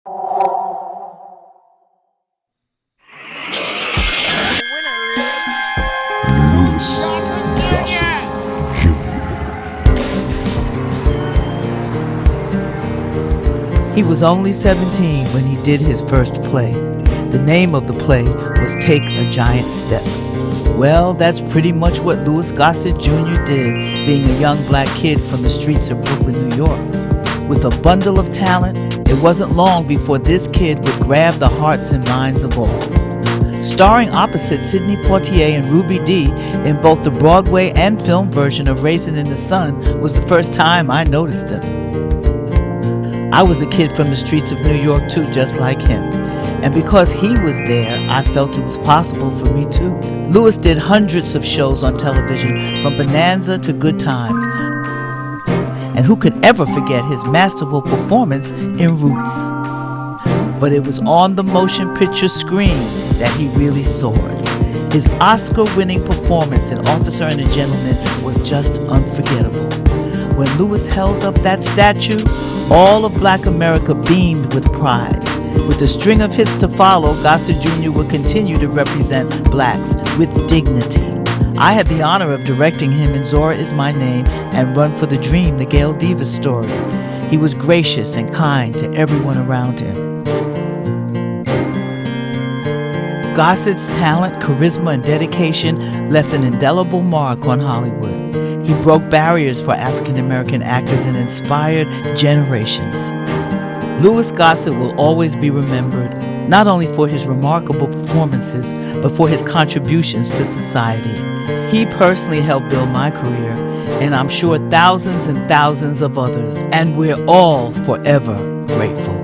He was only 17 when he did his first play. The name of the play was Take a Giant Step. Well, that's pretty much what Louis Gossett Jr. did, being a young black kid from the streets of Brooklyn, New York. With a bundle of talent, it wasn't long before this kid would grab the hearts and minds of all. Starring opposite Sidney Poitier and Ruby Dee in both the Broadway and film version of Raisin in the Sun was the first time I noticed him. I was a kid from the streets of New York too, just like him. And because he was there, I felt it was possible for me too. Louis did hundreds of shows on television, from Bonanza to Good Times. And who could ever forget his masterful performance in Roots? But it was on the motion picture screen that he really soared. His Oscar-winning performance in Officer and a Gentleman was just unforgettable. When Louis held up that statue, all of Black America beamed with pride. With a string of hits to follow, Gossett Jr. would continue to represent blacks with dignity. I had the honor of directing him in Zora Is My Name and Run for the Dream, the Gail Davis story. He was gracious and kind to everyone around him. Gossett's talent, charisma, and dedication left an indelible mark on Hollywood. He broke barriers for African American actors and inspired generations. Louis Gossett will always be remembered, not only for his remarkable performances, but for his contributions to society. He personally helped build my career, and I'm sure thousands and thousands of others, and we're all forever grateful.